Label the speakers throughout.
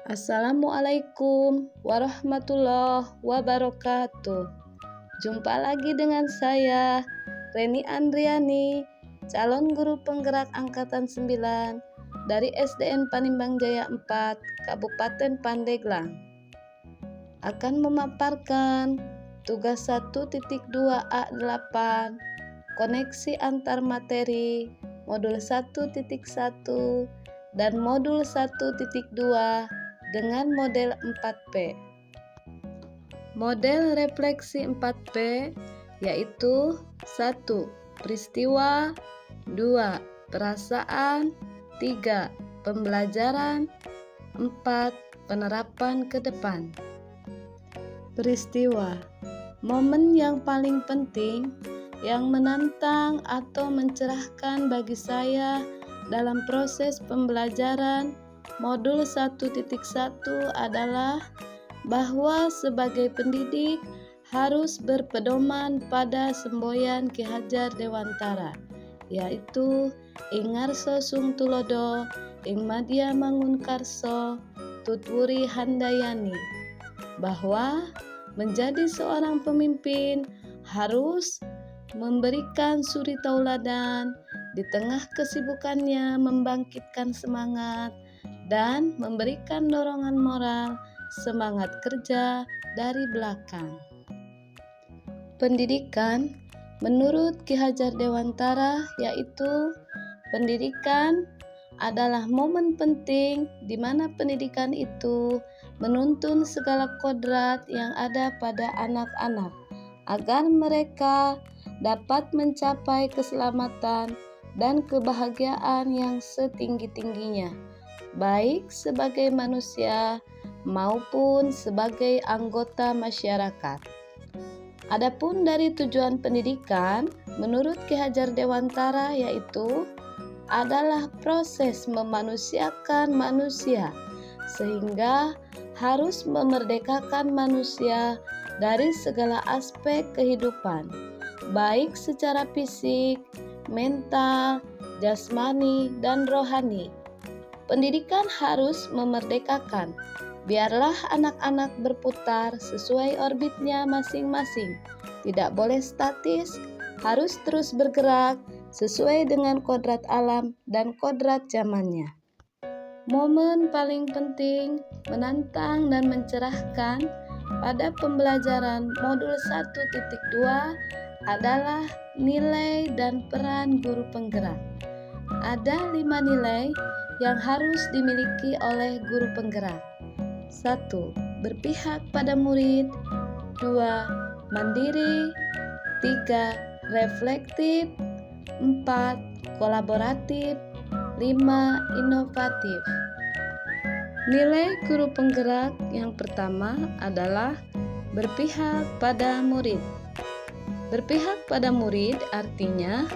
Speaker 1: Assalamualaikum warahmatullahi wabarakatuh. Jumpa lagi dengan saya, Reni Andriani, calon guru penggerak angkatan 9 dari SDN Panimbang Jaya 4, Kabupaten Pandeglang. Akan memaparkan tugas 1.2A8, koneksi antar materi, modul 1.1 dan modul 1.2 dengan model 4P. Model refleksi 4P yaitu 1. Peristiwa, 2. Perasaan, 3. Pembelajaran, 4. Penerapan ke depan. Peristiwa, momen yang paling penting yang menantang atau mencerahkan bagi saya dalam proses pembelajaran modul 1.1 adalah bahwa sebagai pendidik harus berpedoman pada semboyan Ki Hajar Dewantara, yaitu ing ngarso sung tulodo, ing madya mangunkarso, tutwuri handayani, bahwa menjadi seorang pemimpin harus memberikan suri tauladan, di tengah kesibukannya membangkitkan semangat dan memberikan dorongan moral, semangat kerja dari belakang. Pendidikan menurut Ki Hajar Dewantara yaitu pendidikan adalah momen penting di mana pendidikan itu menuntun segala kodrat yang ada pada anak-anak agar mereka dapat mencapai keselamatan dan kebahagiaan yang setinggi-tingginya, baik sebagai manusia maupun sebagai anggota masyarakat. Adapun dari tujuan pendidikan menurut Ki Hajar Dewantara yaitu adalah proses memanusiakan manusia, sehingga harus memerdekakan manusia dari segala aspek kehidupan, baik secara fisik, mental, jasmani, dan rohani. Pendidikan harus memerdekakan, biarlah anak-anak berputar sesuai orbitnya masing-masing, tidak boleh statis, harus terus bergerak sesuai dengan kodrat alam dan kodrat zamannya. Momen paling penting, menantang dan mencerahkan pada pembelajaran modul 1.2 adalah nilai dan peran guru penggerak. Ada 5 nilai yang harus dimiliki oleh guru penggerak. 1. Berpihak pada murid. 2. Mandiri. 3. Reflektif. 4. Kolaboratif. 5. Inovatif. Nilai guru penggerak yang pertama adalah berpihak pada murid. Berpihak pada murid artinya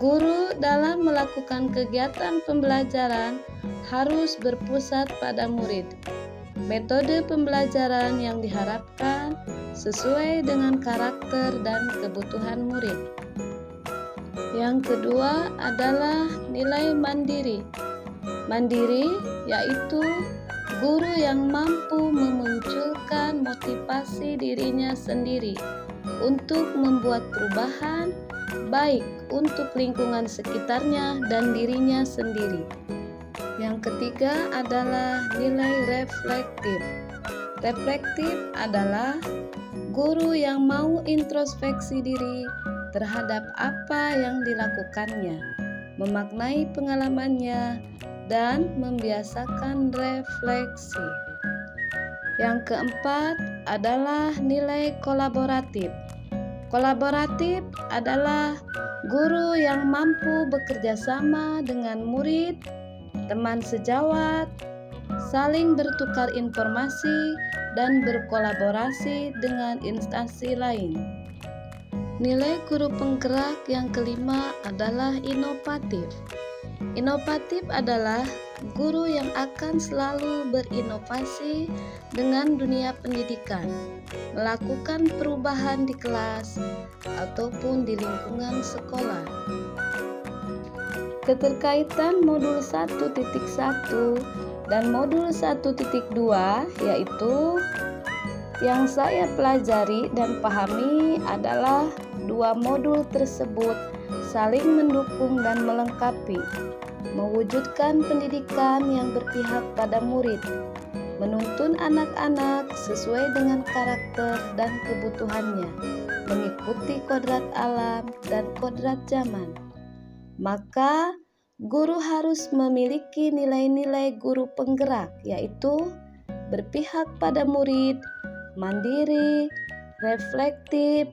Speaker 1: guru dalam melakukan kegiatan pembelajaran harus berpusat pada murid. Metode pembelajaran yang diharapkan sesuai dengan karakter dan kebutuhan murid. Yang kedua adalah nilai mandiri. Mandiri yaitu guru yang mampu memunculkan motivasi dirinya sendiri untuk membuat perubahan baik untuk lingkungan sekitarnya dan dirinya sendiri. Yang ketiga adalah nilai reflektif. Reflektif adalah guru yang mau introspeksi diri terhadap apa yang dilakukannya, memaknai pengalamannya, dan membiasakan refleksi. Yang keempat adalah nilai kolaboratif. Kolaboratif adalah guru yang mampu bekerja sama dengan murid, teman sejawat, saling bertukar informasi, dan berkolaborasi dengan instansi lain. Nilai guru penggerak yang kelima adalah inovatif. Inovatif adalah guru yang akan selalu berinovasi dengan dunia pendidikan, melakukan perubahan di kelas ataupun di lingkungan sekolah. Keterkaitan modul 1.1 Dan modul 1.2 yaitu yang saya pelajari dan pahami adalah dua modul tersebut saling mendukung dan melengkapi, mewujudkan pendidikan yang berpihak pada murid, menuntun anak-anak sesuai dengan karakter dan kebutuhannya, mengikuti kodrat alam dan kodrat zaman. Maka, guru harus memiliki nilai-nilai guru penggerak, yaitu berpihak pada murid, mandiri, reflektif,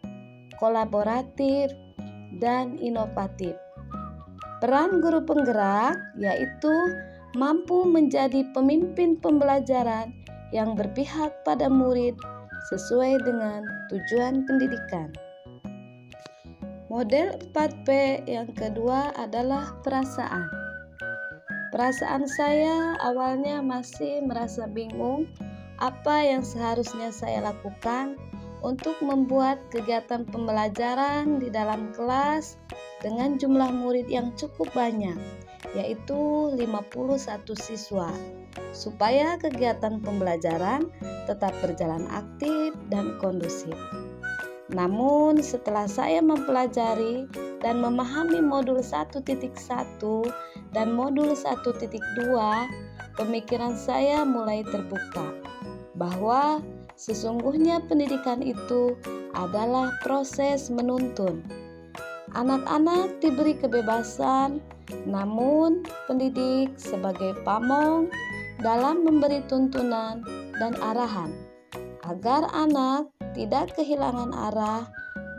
Speaker 1: kolaboratif, dan inovatif. Peran guru penggerak yaitu mampu menjadi pemimpin pembelajaran yang berpihak pada murid sesuai dengan tujuan pendidikan. Model 4P yang kedua adalah perasaan. Perasaan saya awalnya masih merasa bingung apa yang seharusnya saya lakukan untuk membuat kegiatan pembelajaran di dalam kelas dengan jumlah murid yang cukup banyak, yaitu 51 siswa, supaya kegiatan pembelajaran tetap berjalan aktif dan kondusif. Namun setelah saya mempelajari dan memahami modul 1.1 dan modul 1.2, pemikiran saya mulai terbuka bahwa sesungguhnya pendidikan itu adalah proses menuntun. Anak-anak diberi kebebasan, namun pendidik sebagai pamong dalam memberi tuntunan dan arahan agar anak tidak kehilangan arah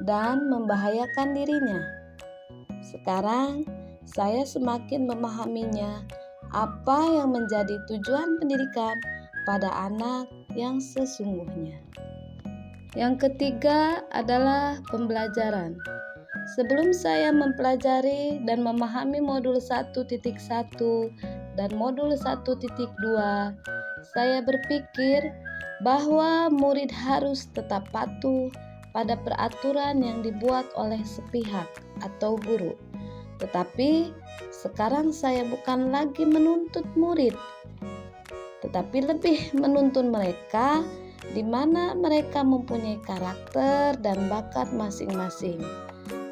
Speaker 1: dan membahayakan dirinya. Sekarang saya semakin memahaminya apa yang menjadi tujuan pendidikan pada anak yang sesungguhnya. Yang ketiga adalah pembelajaran. Sebelum saya mempelajari dan memahami modul 1.1 dan modul 1.2, saya berpikir bahwa murid harus tetap patuh pada peraturan yang dibuat oleh sepihak atau guru. Tetapi sekarang saya bukan lagi menuntut murid, tetapi lebih menuntun mereka di mana mereka mempunyai karakter dan bakat masing-masing.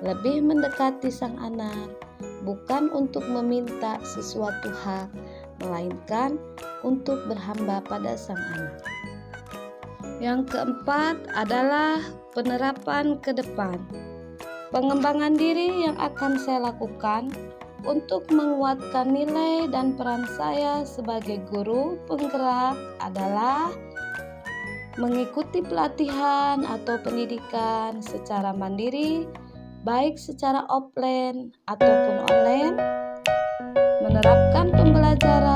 Speaker 1: Lebih mendekati sang anak, bukan untuk meminta sesuatu hak, melainkan untuk berhamba pada sang anak. Yang keempat adalah penerapan ke depan. Pengembangan diri yang akan saya lakukan untuk menguatkan nilai dan peran saya sebagai guru penggerak adalah mengikuti pelatihan atau pendidikan secara mandiri, baik secara offline ataupun online, menerapkan pembelajaran